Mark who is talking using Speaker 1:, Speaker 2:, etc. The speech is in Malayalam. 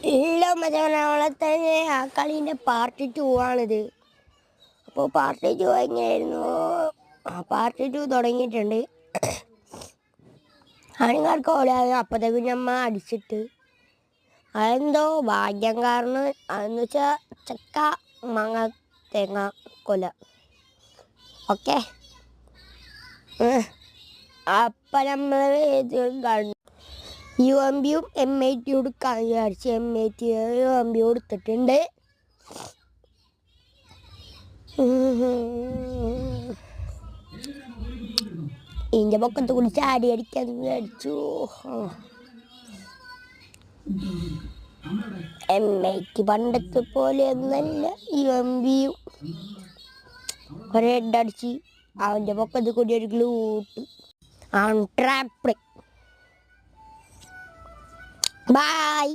Speaker 1: ഇല്ല മച്ചാനെ തന്നെ ആ കളീൻ്റെ പാർട്ട് 2 ആണിത്. അപ്പോൾ പാർട്ട് 2 എങ്ങനെയായിരുന്നു? പാർട്ട് 2 തുടങ്ങിയിട്ടുണ്ട്. ആണുങ്ങൾക്ക് പോലെ അപ്പത്തെ പിന്നെ അമ്മ അടിച്ചിട്ട് അതെന്തോ ഭാഗ്യം കാരണം അതെന്ന് വെച്ചാൽ ചക്ക മാങ്ങ തേങ്ങ കൊല. ഓക്കെ, അപ്പം നമ്മൾ UMBയും MIT കൊടുക്കാൻ വിചാരിച്ച് MIT UMB കൊടുത്തിട്ടുണ്ട്. ഇതിൻ്റെ പൊക്കത്ത് കൂടി ചാടി അടിക്കാൻ വിചാരിച്ചു. MIT പണ്ടത്തെ പോലെ ഒന്നല്ല. UMBയും ഒരു ഹെഡടിച്ച് അവൻ്റെ പൊക്കത്ത് കൂടി ഒരു ഗ്ലൂട്ട് ട്രാപ്പ്. Bye.